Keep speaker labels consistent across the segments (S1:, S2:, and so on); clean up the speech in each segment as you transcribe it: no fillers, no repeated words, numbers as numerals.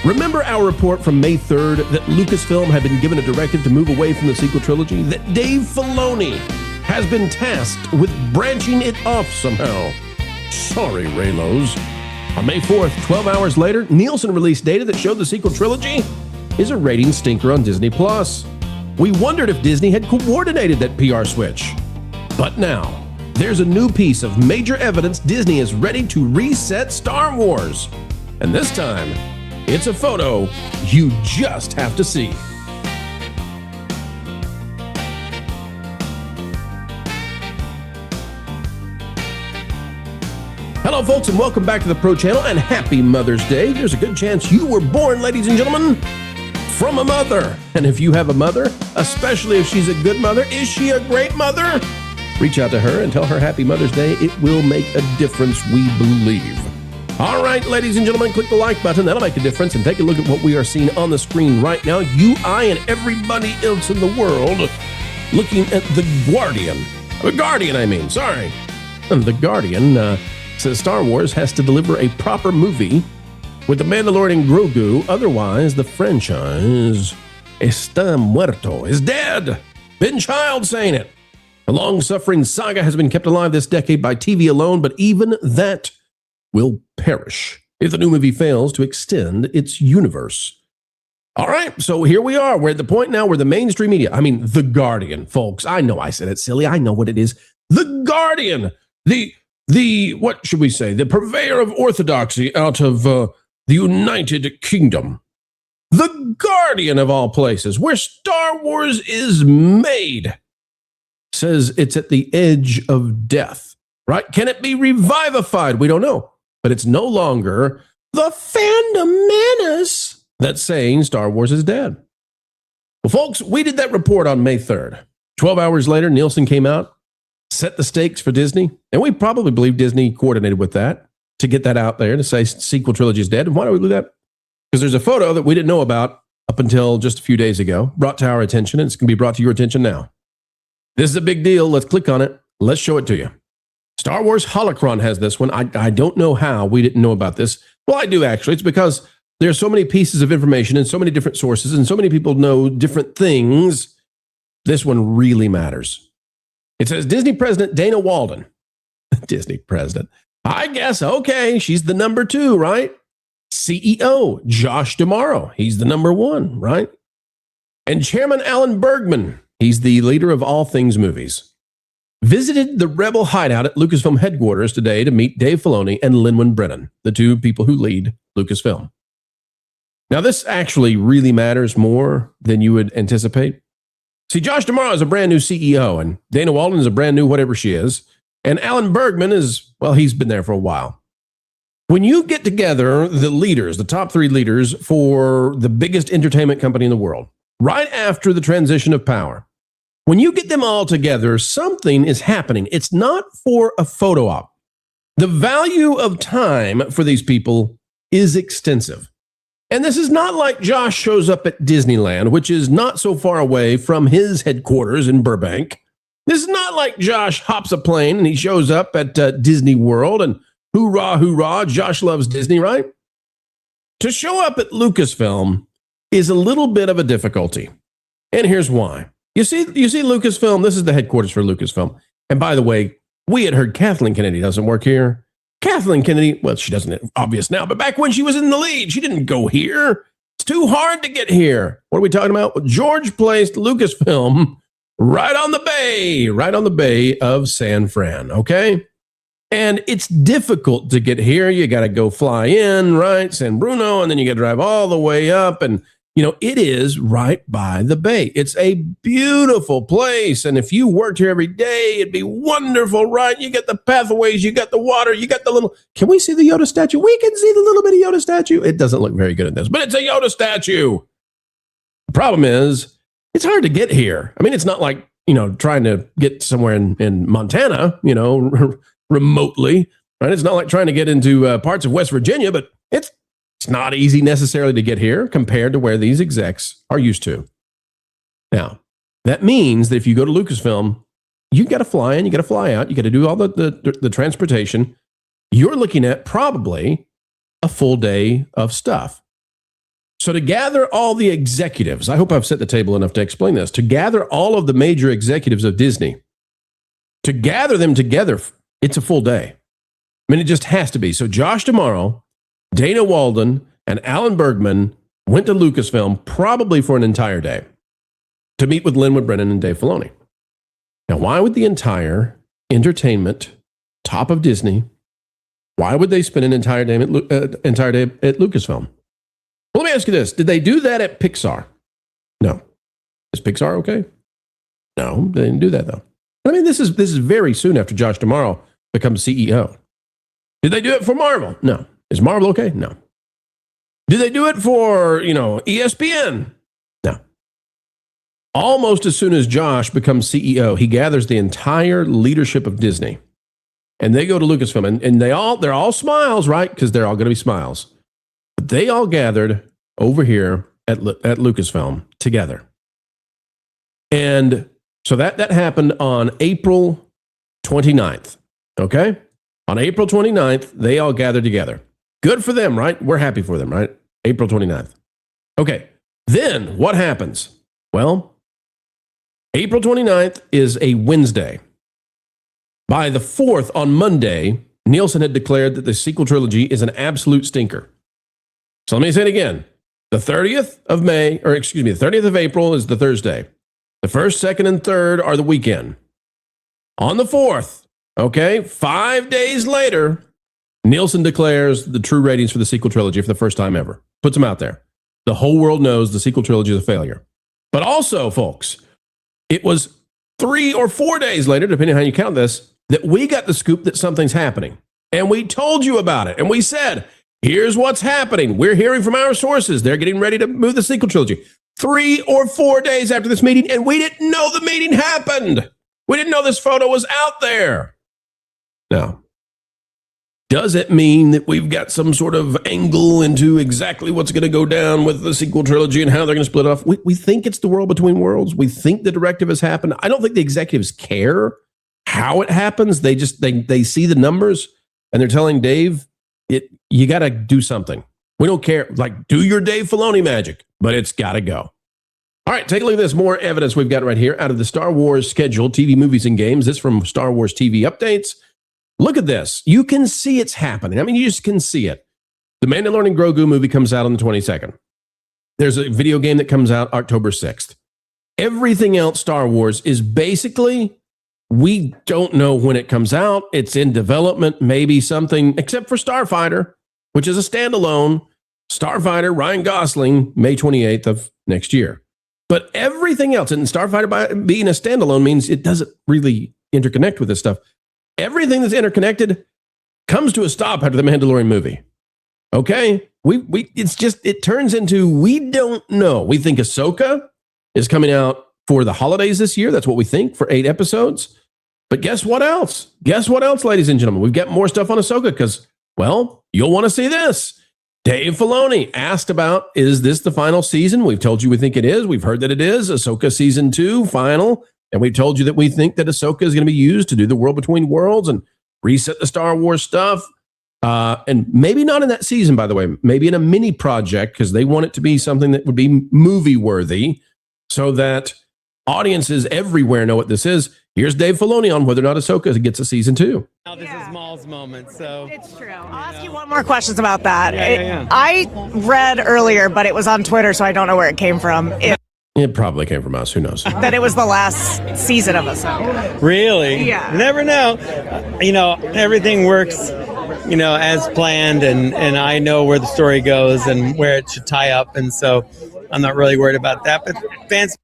S1: Remember our report from May 3rd that Lucasfilm had been given a directive to move away from the sequel trilogy? That Dave Filoni has been tasked with branching it off somehow. Sorry, Raylos. On May 4th, 12 hours later, Nielsen released data that showed the sequel trilogy is a rating stinker on Disney+. We wondered if Disney had coordinated that PR switch. But now, there's a new piece of major evidence Disney is ready to reset Star Wars. And this time, it's a photo you just have to see. Hello, folks, and welcome back to the Pro Channel, and happy Mother's Day. There's a good chance you were born, ladies and gentlemen, from a mother. And if you have a mother, especially if she's a good mother, is she a great mother? Reach out to her and tell her Happy Mother's Day. It will make a difference, we believe. All right, ladies and gentlemen, click the like button. That'll make a difference. And take a look at what we are seeing on the screen right now. You, I, and everybody else in the world looking at The Guardian. The Guardian, I mean, sorry. The Guardian says Star Wars has to deliver a proper movie with the Mandalorian Grogu. Otherwise, the franchise está muerto, is dead. Ben Child saying it. The long-suffering saga has been kept alive this decade by TV alone, but even that will perish if the new movie fails to extend its universe. All right, so here we are. We're at the point now where the mainstream media, I mean, The Guardian, folks. I know I said it silly. I know what it is. The Guardian, the what should we say? The purveyor of orthodoxy out of the United Kingdom. The Guardian of all places, where Star Wars is made, says it's at the edge of death, right? Can it be revivified? We don't know. But it's no longer the fandom menace that's saying Star Wars is dead. Well, folks, we did that report on May 3rd. 12 hours later, Nielsen came out, set the stakes for Disney, and we probably believe Disney coordinated with that to get that out there to say sequel trilogy is dead. And why do we do that? Because there's a photo that we didn't know about up until just a few days ago, brought to our attention, and it's going to be brought to your attention now. This is a big deal. Let's click on it. Let's show it to you. Star Wars Holocron has this one. I don't know how we didn't know about this. Well, I do actually. It's because there's so many pieces of information and so many different sources and so many people know different things. This one really matters. It says Disney President Dana Walden. Disney President. I guess, okay, she's the number 2, right? CEO Josh D'Amaro. He's the number 1, right? And Chairman Alan Bergman. He's the leader of all things movies. Visited the Rebel hideout at Lucasfilm headquarters today to meet Dave Filoni and Lin-Manuel Brennan, the two people who lead Lucasfilm. Now, this actually really matters more than you would anticipate. See, Josh D'Amaro is a brand new CEO, and Dana Walden is a brand new whatever she is. And Alan Bergman is, well, he's been there for a while. When you get together the leaders, the top 3 leaders for the biggest entertainment company in the world, right after the transition of power, when you get them all together, something is happening. It's not for a photo op. The value of time for these people is extensive. And this is not like Josh shows up at Disneyland, which is not so far away from his headquarters in Burbank. This is not like Josh hops a plane and he shows up at Disney World and hoorah, hoorah, Josh loves Disney, right? To show up at Lucasfilm is a little bit of a difficulty. And here's why. You see Lucasfilm, this is the headquarters for Lucasfilm. And by the way, we had heard Kathleen Kennedy doesn't work here. Kathleen Kennedy, well, she doesn't, obvious now, but back when she was in the lead, she didn't go here. It's too hard to get here. What are we talking about? Well, George placed Lucasfilm right on the bay of San Fran, okay? And it's difficult to get here. You got to go fly in, right? San Bruno, and then you got to drive all the way up. And, you know, it is right by the bay. It's a beautiful place. And if you worked here every day, it'd be wonderful, right? You get the pathways, you got the water, you got the little, can we see the Yoda statue? We can see the little bitty Yoda statue. It doesn't look very good in this, but it's a Yoda statue. The problem is, it's hard to get here. I mean, it's not like, you know, trying to get somewhere in Montana, you know, remotely, right? It's not like trying to get into parts of West Virginia, but it's not easy necessarily to get here compared to where these execs are used to. Now, that means that if you go to Lucasfilm, you got to fly in, you got to fly out, you got to do all the transportation. You're looking at probably a full day of stuff. So to gather all the executives, I hope I've set the table enough to explain this, to gather all of the major executives of Disney, to gather them together, it's a full day. I mean, it just has to be. So Josh D'Amaro, Dana Walden, and Alan Bergman went to Lucasfilm probably for an entire day to meet with Linwood Brennan and Dave Filoni. Now, why would the entire entertainment top of Disney, why would they spend an entire day at Lucasfilm? Well, let me ask you this. Did they do that at Pixar? No. Is Pixar okay? No, they didn't do that, though. I mean, this is very soon after Josh D'Amaro becomes CEO. Did they do it for Marvel? No. Is Marvel okay? No. Did they do it for, ESPN? No. Almost as soon as Josh becomes CEO, he gathers the entire leadership of Disney. And they go to Lucasfilm. And they're all smiles, right? Because they're all going to be smiles. But they all gathered over here at Lucasfilm together. And so that happened on April 29th. Okay? On April 29th, they all gathered together. Good for them, right? We're happy for them, right? April 29th. Okay. Then what happens? Well, April 29th is a Wednesday. By the 4th, on Monday, Nielsen had declared that the sequel trilogy is an absolute stinker. So let me say it again. The 30th of May, or excuse me, the 30th of April is the Thursday. The 1st, 2nd, and 3rd are the weekend. On the 4th, okay, 5 days later, Nielsen declares the true ratings for the sequel trilogy for the first time ever. Puts them out there. The whole world knows the sequel trilogy is a failure. But also, folks, it was 3 or 4 days later, depending on how you count this, that we got the scoop that something's happening. And we told you about it. And we said, here's what's happening. We're hearing from our sources. They're getting ready to move the sequel trilogy. 3 or 4 days after this meeting, and we didn't know the meeting happened. We didn't know this photo was out there. Now, does it mean that we've got some sort of angle into exactly what's going to go down with the sequel trilogy and how they're going to split it off? We think it's the world between worlds. We think the directive has happened. I don't think the executives care how it happens. They see the numbers and they're telling Dave, you got to do something. We don't care. Like, do your Dave Filoni magic, but it's got to go. All right, take a look at this. More evidence we've got right here out of the Star Wars schedule, TV, movies, and games. This from Star Wars TV Updates. Look at this. You can see it's happening. I mean, you just can see it. The Mandalorian Grogu movie comes out on the 22nd. There's a video game that comes out October 6th. Everything else Star Wars is basically, we don't know when it comes out. It's in development, maybe something, except for Starfighter, which is a standalone. Starfighter, Ryan Gosling, May 28th of next year. But everything else, and Starfighter being a standalone means it doesn't really interconnect with this stuff. Everything that's interconnected comes to a stop after the Mandalorian movie. Okay? It turns into, we don't know. We think Ahsoka is coming out for the holidays this year. That's what we think, for 8 episodes. But guess what else? Guess what else, ladies and gentlemen? We've got more stuff on Ahsoka because, well, you'll want to see this. Dave Filoni asked about, is this the final season? We've told you we think it is. We've heard that it is. Ahsoka season 2, final. And we've told you that we think that Ahsoka is going to be used to do the world between worlds and reset the Star Wars stuff. And maybe not in that season, by the way, maybe in a mini project, because they want it to be something that would be movie worthy so that audiences everywhere know what this is. Here's Dave Filoni on whether or not Ahsoka gets a season 2.
S2: Now, this is Maul's moment, so.
S3: It's true. I'll ask you one more questions about that.
S2: Yeah.
S3: I read earlier, but it was on Twitter, so I don't know where it came from.
S1: It probably came from us. Who knows?
S3: That it was the last season of Ahsoka.
S2: Really?
S3: Yeah.
S2: You never know. Everything works, as planned, and I know where the story goes and where it should tie up, and so I'm not really worried about that. But fans.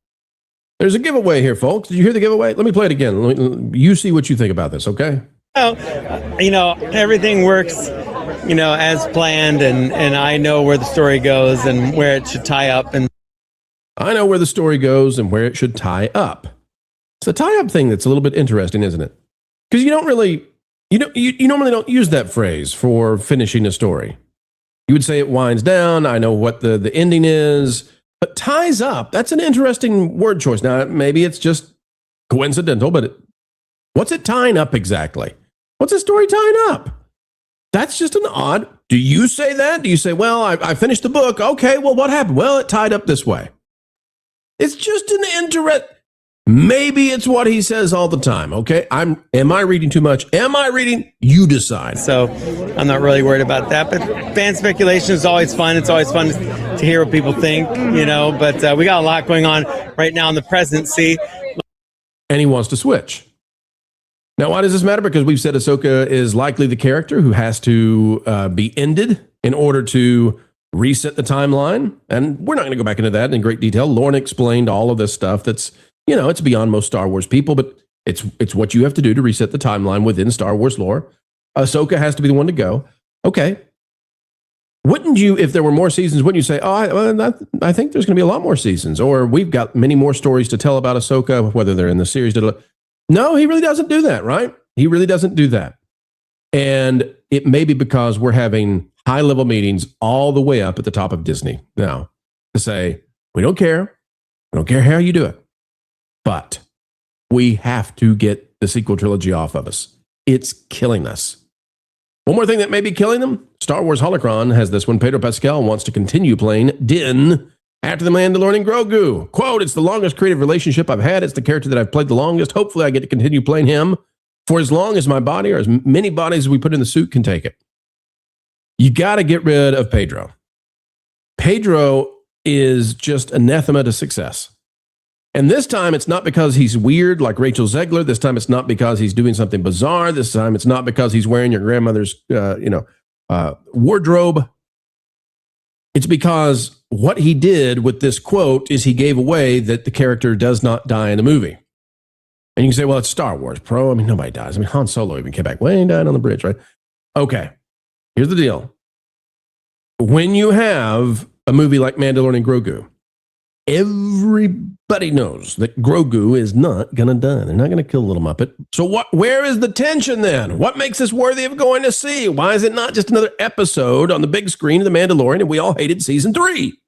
S1: There's a giveaway here, folks. Did you hear the giveaway? Let me play it again. You see what you think about this, okay?
S2: Everything works, as planned, and I know where the story goes and where it should tie up, and
S1: I know where the story goes and where it should tie up. It's the tie-up thing that's a little bit interesting, isn't it? Because you normally don't use that phrase for finishing a story. You would say it winds down. I know what the ending is, but ties up. That's an interesting word choice. Now, maybe it's just coincidental, but what's it tying up exactly? What's a story tying up? That's just an odd. Do you say that? Do you say, well, I finished the book. Okay, well, what happened? Well, it tied up this way. It's just an interest. Maybe it's what he says all the time. Okay, am I reading too much? Am I reading? You decide.
S2: So I'm not really worried about that. But fan speculation is always fun. It's always fun to hear what people think, But we got a lot going on right now in the presidency.
S1: And he wants to switch. Now, why does this matter? Because we've said Ahsoka is likely the character who has to be ended in order to reset the timeline. And we're not going to go back into that in great detail. Lauren explained all of this stuff that's, it's beyond most Star Wars people, but it's what you have to do to reset the timeline within Star Wars lore. Ahsoka has to be the one to go. Okay. Wouldn't you, if there were more seasons, wouldn't you say, I think there's going to be a lot more seasons, or we've got many more stories to tell about Ahsoka, whether they're in the series. No, he really doesn't do that, right? He really doesn't do that. And it may be because we're having high-level meetings all the way up at the top of Disney now to say, we don't care. We don't care how you do it. But we have to get the sequel trilogy off of us. It's killing us. One more thing that may be killing them. Star Wars Holocron has this one. Pedro Pascal wants to continue playing Din after the Mandalorian Grogu. Quote, it's the longest creative relationship I've had. It's the character that I've played the longest. Hopefully I get to continue playing him for as long as my body or as many bodies as we put in the suit can take it. You got to get rid of Pedro. Pedro is just anathema to success. And this time, it's not because he's weird like Rachel Zegler. This time, it's not because he's doing something bizarre. This time, it's not because he's wearing your grandmother's, wardrobe. It's because what he did with this quote is he gave away that the character does not die in the movie. And you can say, well, it's Star Wars, Pro. I mean, nobody dies. I mean, Han Solo even came back. Well, he died on the bridge, right? Okay, here's the deal. When you have a movie like Mandalorian Grogu, everybody knows that Grogu is not going to die. They're not going to kill Little Muppet. So where is the tension then? What makes this worthy of going to see? Why is it not just another episode on the big screen of The Mandalorian and we all hated season 3?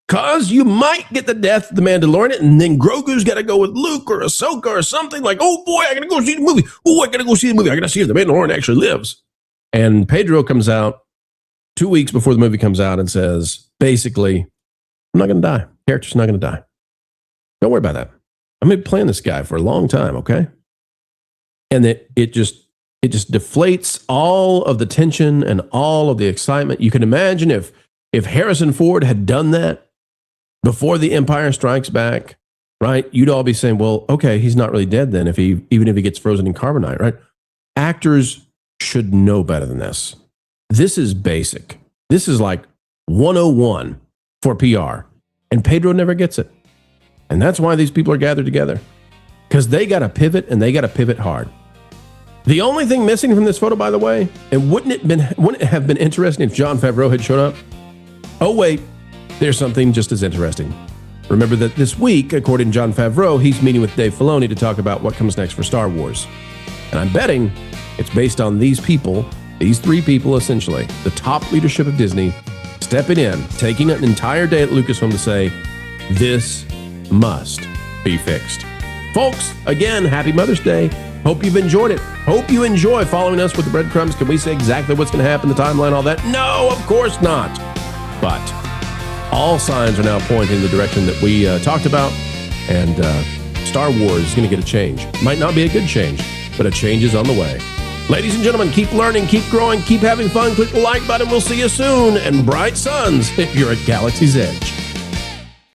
S1: Because you might get the death of The Mandalorian and then Grogu's got to go with Luke or Ahsoka or something like, oh boy, I got to go see the movie. Oh, I got to go see the movie. I got to see if The Mandalorian actually lives. And Pedro comes out 2 weeks before the movie comes out and says, basically, I'm not going to die. Character's not going to die. Don't worry about that. I'm going to be playing this guy for a long time, okay? And it just deflates all of the tension and all of the excitement. You can imagine if Harrison Ford had done that before The Empire Strikes Back, right? You'd all be saying, well, okay, he's not really dead then even if he gets frozen in carbonite, right? Actors should know better than this. This is basic. This is like 101 for PR. And Pedro never gets it. And that's why these people are gathered together. Because they got to pivot, and they got to pivot hard. The only thing missing from this photo, by the way, and wouldn't it have been interesting if Jon Favreau had shown up? Oh, wait, there's something just as interesting. Remember that this week, according to Jon Favreau, he's meeting with Dave Filoni to talk about what comes next for Star Wars. And I'm betting it's based on these people, these 3 people essentially, the top leadership of Disney, stepping in, taking an entire day at Lucasfilm to say, this must be fixed. Folks, again, happy Mother's Day. Hope you've enjoyed it. Hope you enjoy following us with the breadcrumbs. Can we say exactly what's going to happen, the timeline, all that? No, of course not. But all signs are now pointing in the direction that we talked about. And Star Wars is going to get a change. Might not be a good change, but a change is on the way. Ladies and gentlemen, keep learning, keep growing, keep having fun. Click the like button. We'll see you soon. And bright suns if you're at Galaxy's Edge.